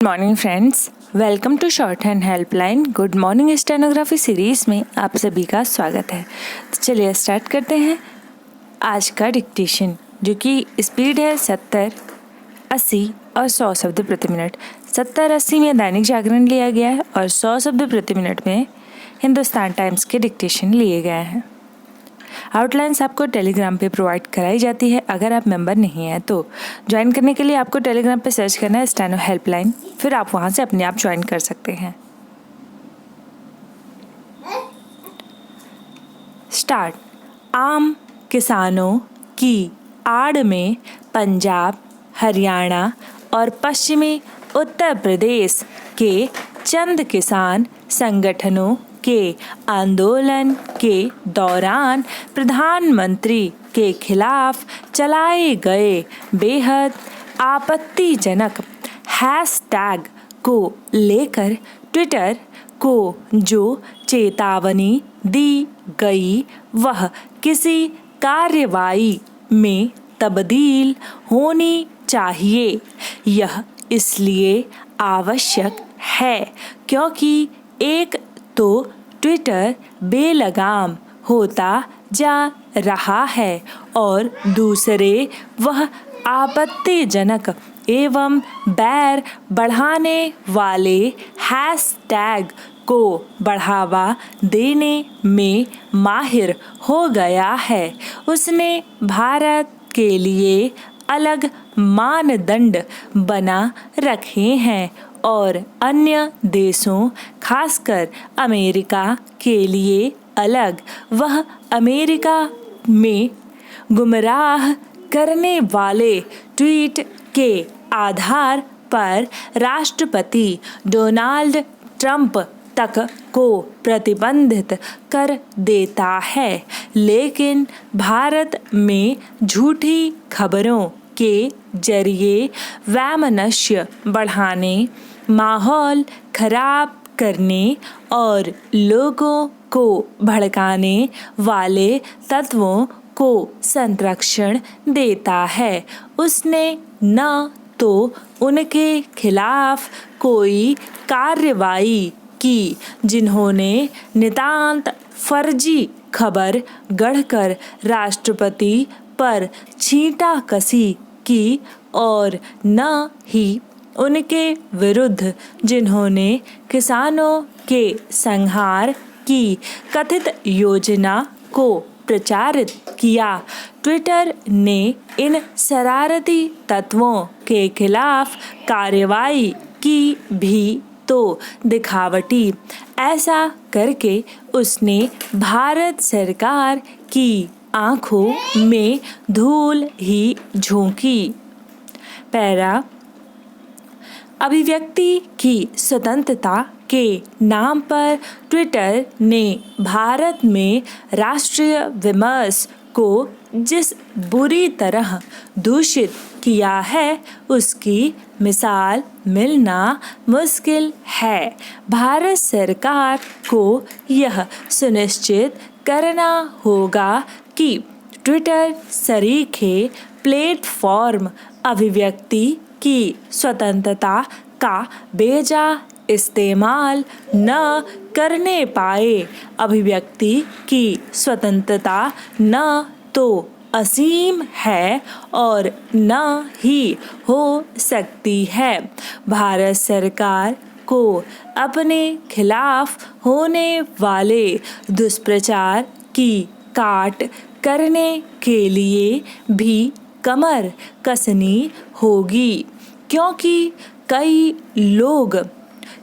Good morning friends, welcome to shorthand helpline good morning stenography series में आप सभी का स्वागत है। तो चलिए स्टार्ट करते हैं आज का डिक्टेशन, जो कि स्पीड है 70, 80 और 100 शब्द प्रति मिनट। 70-80 में दैनिक जागरण लिया गया है और 100 शब्द प्रति मिनट में हिंदुस्तान टाइम्स के डिक्टेशन लिए गए हैं। आउटलाइंस आपको टेलीग्राम पे प्रोवाइड कराई जाती है। अगर आप मेंबर नहीं हैं तो ज्वाइन करने के लिए आपको टेलीग्राम पे सर्च करना है स्टेनो हेल्पलाइन, फिर आप वहां से अपने आप ज्वाइन कर सकते हैं। स्टार्ट। आम किसानों की आड़ में पंजाब, हरियाणा और पश्चिमी उत्तर प्रदेश के चंद किसान संगठनों के आंदोलन के दौरान प्रधानमंत्री के खिलाफ चलाए गए बेहद आपत्तिजनक हैशटैग को लेकर ट्विटर को जो चेतावनी दी गई वह किसी कार्रवाई में तब्दील होनी चाहिए। यह इसलिए आवश्यक है क्योंकि एक तो ट्विटर बेलगाम होता जा रहा है और दूसरे वह आपत्तिजनक एवं बैर बढ़ाने वाले हैशटैग को बढ़ावा देने में माहिर हो गया है। उसने भारत के लिए अलग मानदंड बना रखे हैं और अन्य देशों खासकर अमेरिका के लिए अलग। वह अमेरिका में गुमराह करने वाले ट्वीट के आधार पर राष्ट्रपति डोनाल्ड ट्रंप तक को प्रतिबंधित कर देता है, लेकिन भारत में झूठी खबरों के जरिए वैमनस्य बढ़ाने, माहौल खराब करने और लोगों को भड़काने वाले तत्वों को संरक्षण देता है। उसने न तो उनके खिलाफ कोई कार्रवाई की जिन्होंने नितांत फर्जी खबर गढ़कर राष्ट्रपति पर छींटाकशी की और न ही उनके विरुद्ध जिन्होंने किसानों के संहार की कथित योजना को प्रचारित किया। ट्विटर ने इन शरारती तत्वों के खिलाफ कार्रवाई की भी तो दिखावटी। ऐसा करके उसने भारत सरकार की आंखों में धूल ही झोंकी। पैरा। अभिव्यक्ति की स्वतंत्रता के नाम पर ट्विटर ने भारत में राष्ट्रीय विमर्श को जिस बुरी तरह दूषित किया है उसकी मिसाल मिलना मुश्किल है। भारत सरकार को यह सुनिश्चित करना होगा कि ट्विटर सरीखे प्लेटफॉर्म अभिव्यक्ति की स्वतंत्रता का बेजा इस्तेमाल न करने पाए। अभिव्यक्ति की स्वतंत्रता न तो असीम है और न ही हो सकती है। भारत सरकार को अपने खिलाफ होने वाले दुष्प्रचार की काट करने के लिए भी कमर कसनी होगी, क्योंकि कई लोग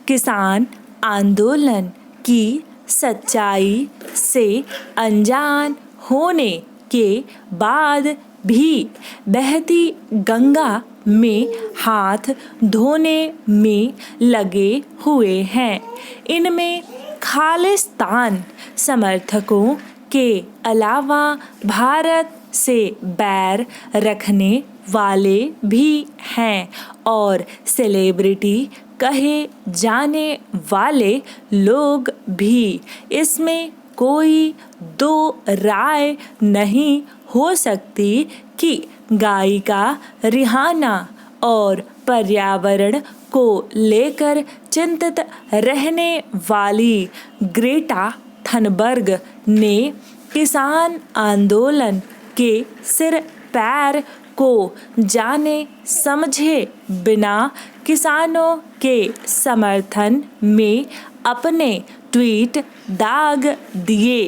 किसान आंदोलन की सच्चाई से अनजान होने के बाद भी बहती गंगा में हाथ धोने में लगे हुए हैं। इनमें खालिस्तान समर्थकों के अलावा भारत से बैर रखने वाले भी हैं और सेलिब्रिटी कहे जाने वाले लोग भी। इसमें कोई दो राय नहीं हो सकती कि गायिका रिहाना और पर्यावरण को लेकर चिंतित रहने वाली ग्रेटा थनबर्ग ने किसान आंदोलन के सिर पैर को जाने समझे बिना किसानों के समर्थन में अपने ट्वीट दाग दिए।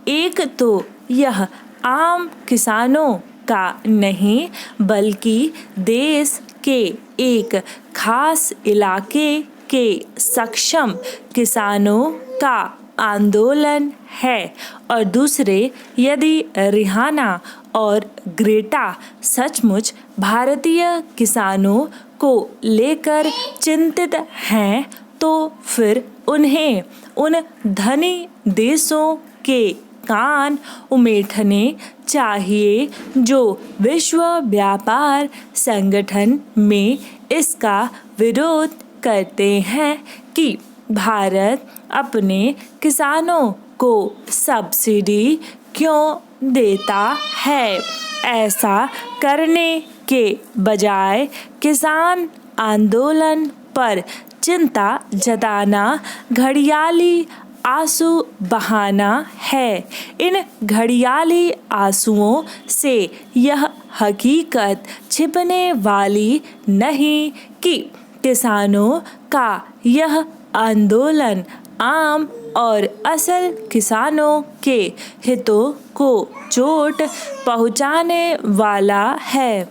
एक तो यह आम किसानों का नहीं बल्कि देश के एक खास इलाके के सक्षम किसानों का आंदोलन है, और दूसरे, यदि रिहाना और ग्रेटा सचमुच भारतीय किसानों को लेकर चिंतित हैं तो फिर उन्हें उन धनी देशों के कान उमेठने चाहिए जो विश्व व्यापार संगठन में इसका विरोध करते हैं कि भारत अपने किसानों को सब्सिडी क्यों देता है। ऐसा करने के बजाय किसान आंदोलन पर चिंता जताना घड़ियाली आंसू बहाना है। इन घड़ियाली आंसुओं से यह हकीकत छिपने वाली नहीं कि किसानों का यह आंदोलन आम और असल किसानों के हितों को चोट पहुंचाने वाला है।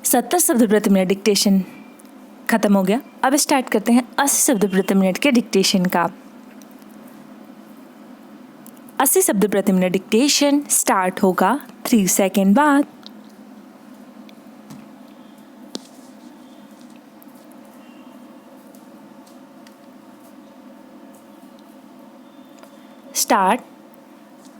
70 शब्द प्रति मिनट डिक्टेशन खत्म हो गया। अब स्टार्ट करते हैं 80 शब्द प्रति मिनट के डिक्टेशन का। 80 शब्द प्रति मिनट डिक्टेशन स्टार्ट होगा 3 सेकेंड बाद। स्टार्ट।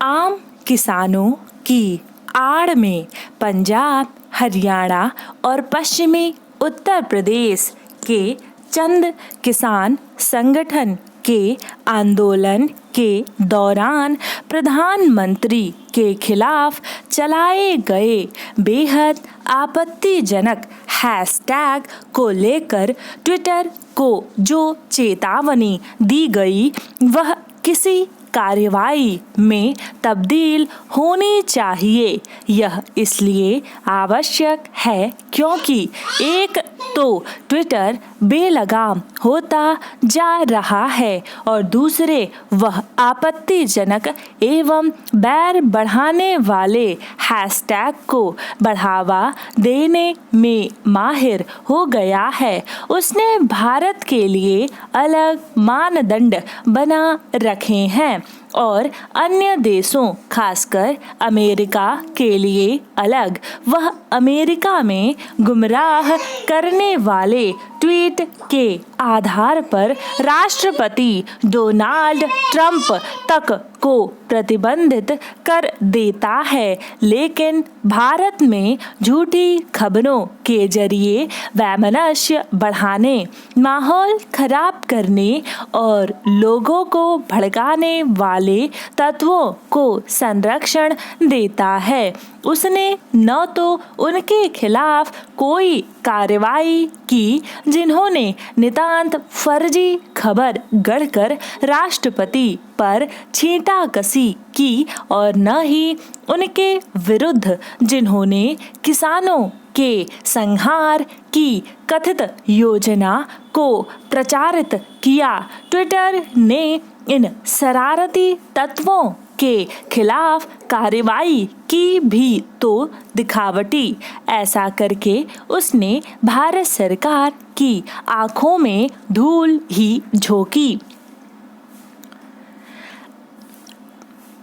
आम किसानों की आड़ में पंजाब, हरियाणा और पश्चिमी उत्तर प्रदेश के चंद किसान संगठन के आंदोलन के दौरान प्रधानमंत्री के खिलाफ चलाए गए बेहद आपत्तिजनक हैशटैग को लेकर ट्विटर को जो चेतावनी दी गई वह किसी कार्रवाई में तब्दील होनी चाहिए। यह इसलिए आवश्यक है क्योंकि एक तो ट्विटर बेलगाम होता जा रहा है और दूसरे वह आपत्तिजनक एवं बैर बढ़ाने वाले हैशटैग को बढ़ावा देने में माहिर हो गया है। उसने भारत के लिए अलग मानदंड बना रखे हैं और अन्य देशों खासकर अमेरिका के लिए अलग। वह अमेरिका में गुमराह करने वाले ट्वीट के आधार पर राष्ट्रपति डोनाल्ड ट्रंप तक को प्रतिबंधित कर देता है, लेकिन भारत में झूठी खबरों के जरिए वैमनस्य बढ़ाने, माहौल खराब करने और लोगों को भड़काने वाले तत्वों को संरक्षण देता है। उसने न तो उनके खिलाफ कोई कार्रवाई की जिन्होंने नितांत फर्जी खबर गढ़कर राष्ट्रपति पर छींटाकसी की और न ही उनके विरुद्ध जिन्होंने किसानों के संहार की कथित योजना को प्रचारित किया। ट्विटर ने इन शरारती तत्वों के खिलाफ कार्रवाई की भी तो दिखावटी। ऐसा करके उसने भारत सरकार की आंखों में धूल ही झोंकी।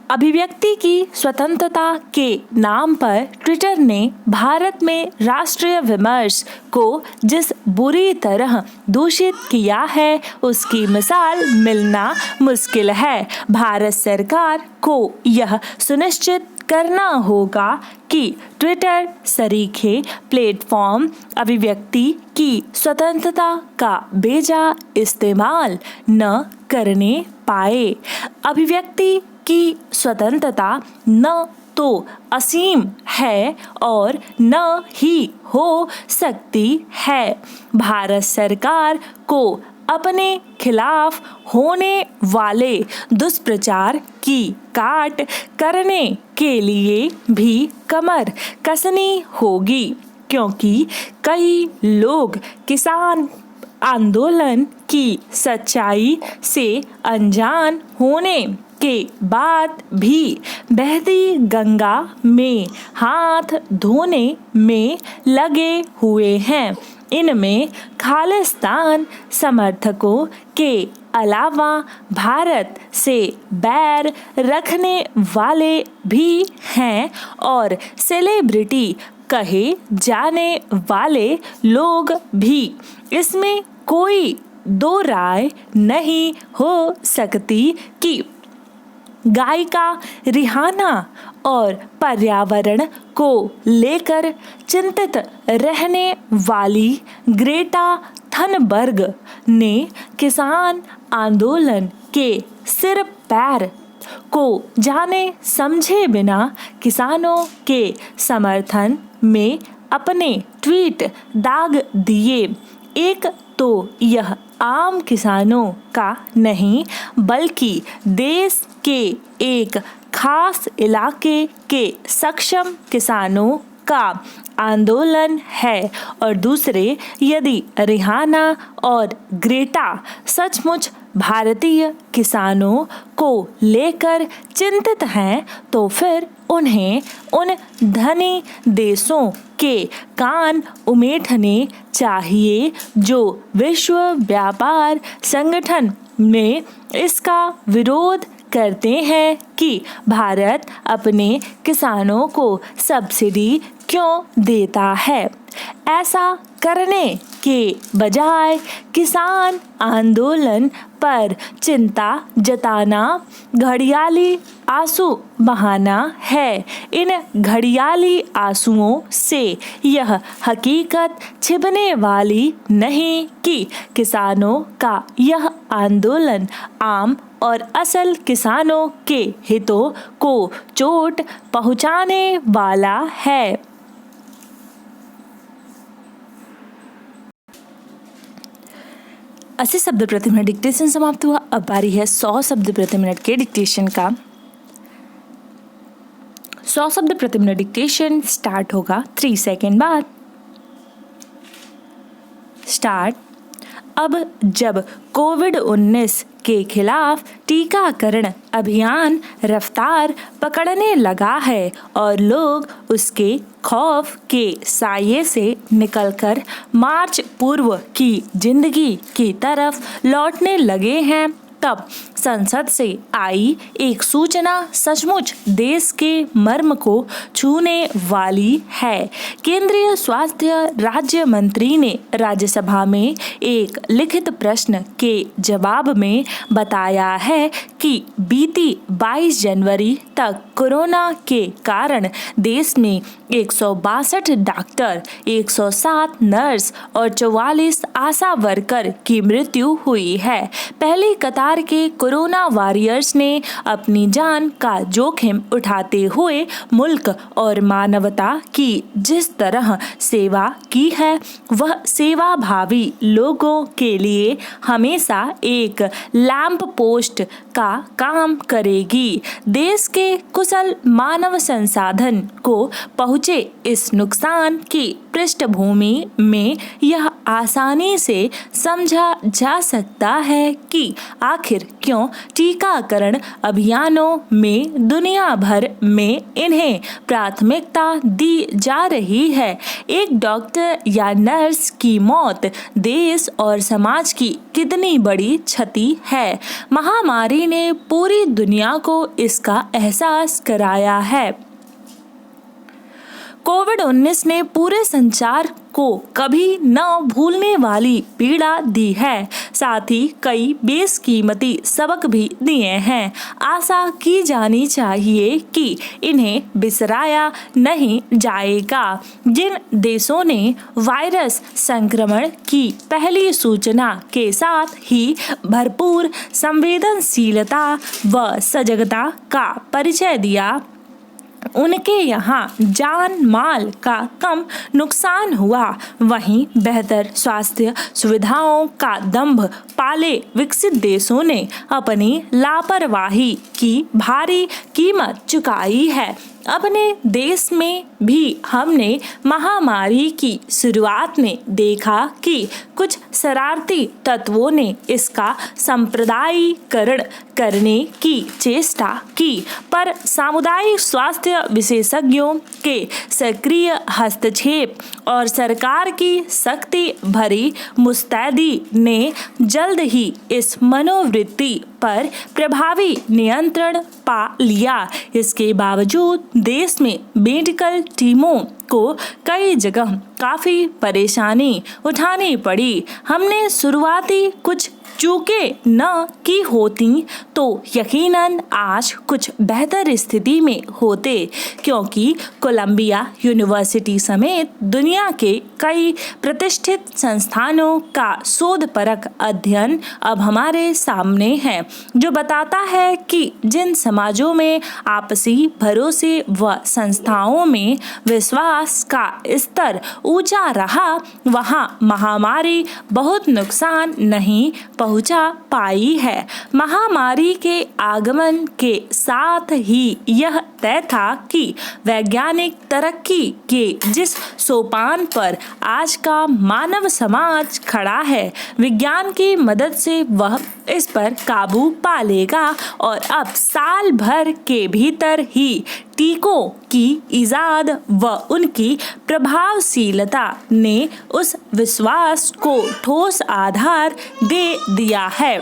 अभिव्यक्ति की स्वतंत्रता के नाम पर ट्विटर ने भारत में राष्ट्रीय विमर्श को जिस बुरी तरह दूषित किया है उसकी मिसाल मिलना मुश्किल है। भारत सरकार को यह सुनिश्चित करना होगा कि ट्विटर सरीखे प्लेटफॉर्म अभिव्यक्ति की स्वतंत्रता का बेजा इस्तेमाल न करने पाए। अभिव्यक्ति की स्वतंत्रता न तो असीम है और न ही हो सकती है। भारत सरकार को अपने खिलाफ होने वाले दुष्प्रचार की काट करने के लिए भी कमर कसनी होगी, क्योंकि कई लोग किसान आंदोलन की सच्चाई से अनजान होने के बाद भी बहती गंगा में हाथ धोने में लगे हुए हैं। इनमें खालिस्तान समर्थकों के अलावा भारत से बैर रखने वाले भी हैं और सेलिब्रिटी कहे जाने वाले लोग भी। इसमें कोई दो राय नहीं हो सकती कि गायिका रिहाना और पर्यावरण को लेकर चिंतित रहने वाली ग्रेटा थनबर्ग ने किसान आंदोलन के सिर पैर को जाने समझे बिना किसानों के समर्थन में अपने ट्वीट दाग दिए। एक तो यह आम किसानों का नहीं बल्कि देश के एक खास इलाके के सक्षम किसानों का आंदोलन है, और दूसरे, यदि रिहाना और ग्रेटा सचमुच भारतीय किसानों को लेकर चिंतित हैं तो फिर उन्हें उन धनी देशों के कान उमेटने चाहिए जो विश्व व्यापार संगठन में इसका विरोध करते हैं कि भारत अपने किसानों को सब्सिडी क्यों देता है। ऐसा करने के बजाय किसान आंदोलन पर चिंता जताना घड़ियाली आंसू बहाना है। इन घड़ियाली आंसुओं से यह हकीकत छिपने वाली नहीं कि किसानों का यह आंदोलन आम और असल किसानों के हितों को चोट पहुंचाने वाला है। 80 शब्द प्रति मिनट डिक्टेशन समाप्त हुआ। अब बारी है 100 शब्द प्रति मिनट के डिक्टेशन का। 100 शब्द प्रति मिनट डिक्टेशन स्टार्ट होगा 3 सेकेंड बाद। स्टार्ट। अब जब कोविड-19 के खिलाफ टीकाकरण अभियान रफ्तार पकड़ने लगा है और लोग उसके खौफ के साये से निकलकर मार्च पूर्व की जिंदगी की तरफ लौटने लगे हैं, तब संसद से आई एक सूचना सचमुच देश के मर्म को छूने वाली है। केंद्रीय स्वास्थ्य राज्य मंत्री ने राज्यसभा में एक लिखित प्रश्न के जवाब में बताया है कि बीती 22 जनवरी तक कोरोना के कारण देश में 162 डॉक्टर, 107 नर्स और 44 आशा वर्कर की मृत्यु हुई है। पहली कतार के कोरोना वॉरियर्स ने अपनी जान का जोखिम उठाते हुए मुल्क और मानवता की जिस तरह सेवा की है, वह सेवा भावी लोगों के लिए हमेशा एक लैंप पोस्ट का काम करेगी। देश के कुशल मानव संसाधन को पहुंचे इस नुकसान की पृष्ठभूमि में यह आसानी से समझा जा सकता है कि आखिर क्यों टीकाकरण अभियानों में दुनिया भर में इन्हें प्राथमिकता दी जा रही है। एक डॉक्टर या नर्स की मौत देश और समाज की कितनी बड़ी क्षति है। महामारी ने पूरी दुनिया को इसका एहसास कराया है। कोविड-19 ने पूरे संसार को कभी न भूलने वाली पीड़ा दी है, साथ ही कई बेशकीमती सबक भी दिए हैं। आशा की जानी चाहिए कि इन्हें बिसराया नहीं जाएगा। जिन देशों ने वायरस संक्रमण की पहली सूचना के साथ ही भरपूर संवेदनशीलता व सजगता का परिचय दिया, उनके यहाँ जान माल का कम नुकसान हुआ, वहीं बेहतर स्वास्थ्य सुविधाओं का दंभ पाले विकसित देशों ने अपनी लापरवाही की भारी कीमत चुकाई है। अपने देश में भी हमने महामारी की शुरुआत में देखा कि कुछ शरारती तत्वों ने इसका सांप्रदायिकरण करने की चेष्टा की, पर सामुदायिक स्वास्थ्य विशेषज्ञों के सक्रिय हस्तक्षेप और सरकार की सख्ती भरी मुस्तैदी ने जल्द ही इस मनोवृत्ति पर प्रभावी नियंत्रण पा लिया। इसके बावजूद देश में मेडिकल टीमों को कई जगह काफ़ी परेशानी उठानी पड़ी। हमने शुरुआती कुछ चूकें न की होती तो यकीनन आज कुछ बेहतर स्थिति में होते, क्योंकि कोलंबिया यूनिवर्सिटी समेत दुनिया के कई प्रतिष्ठित संस्थानों का शोधपरक अध्ययन अब हमारे सामने है, जो बताता है कि जिन समाजों में आपसी भरोसे व संस्थाओं में विश्वास का स्तर ऊंचा रहा, वहां महामारी बहुत नुकसान नहीं पहुंचा पाई है। महामारी के आगमन के साथ ही यह तय था कि वैज्ञानिक तरक्की के जिस सोपान पर आज का मानव समाज खड़ा है, विज्ञान की मदद से वह इस पर काबू पा लेगा और अब साल भर के भीतर ही टीकों की इजाद व उनकी प्रभावशीलता ने उस विश्वास को ठोस आधार दे दिया है।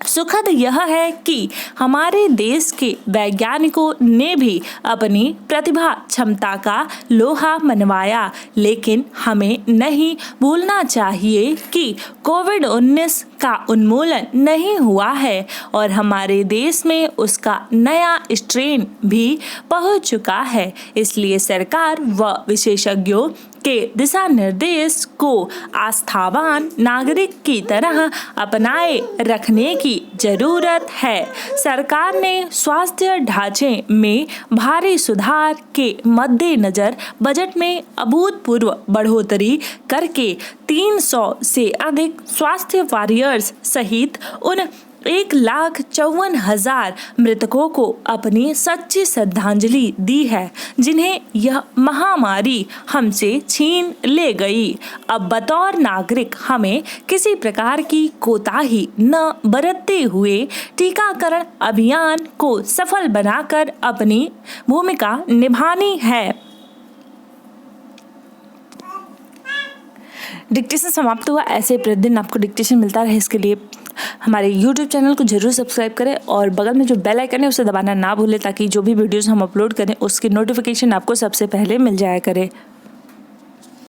सुखद यह है कि हमारे देश के वैज्ञानिकों ने भी अपनी प्रतिभा क्षमता का लोहा मनवाया, लेकिन हमें नहीं भूलना चाहिए कि कोविड-19 का उन्मूलन नहीं हुआ है और हमारे देश में उसका नया स्ट्रेन भी पहुंच चुका है। इसलिए सरकार व विशेषज्ञों के दिशा निर्देश को आस्थावान नागरिक की तरह अपनाए रखने की जरूरत है। सरकार ने स्वास्थ्य ढांचे में भारी सुधार के मद्देनजर बजट में अभूतपूर्व बढ़ोतरी करके 300 से अधिक स्वास्थ्य वॉरियर्स सहित उन 1,54,000 मृतकों को अपनी सच्ची श्रद्धांजलि दी है, जिन्हें यह महामारी हमसे छीन ले गई। अब बतौर नागरिक हमें किसी प्रकार की कोताही न बरतते हुए टीकाकरण अभियान को सफल बनाकर अपनी भूमिका निभानी है। डिक्टेशन समाप्त हुआ। ऐसे प्रतिदिन आपको डिक्टेशन मिलता रहे, इसके लिए हमारे YouTube चैनल को जरूर सब्सक्राइब करें और बगल में जो बेल आइकन है उसे दबाना ना भूलें, ताकि जो भी वीडियोस हम अपलोड करें उसकी नोटिफिकेशन आपको सबसे पहले मिल जाया करे।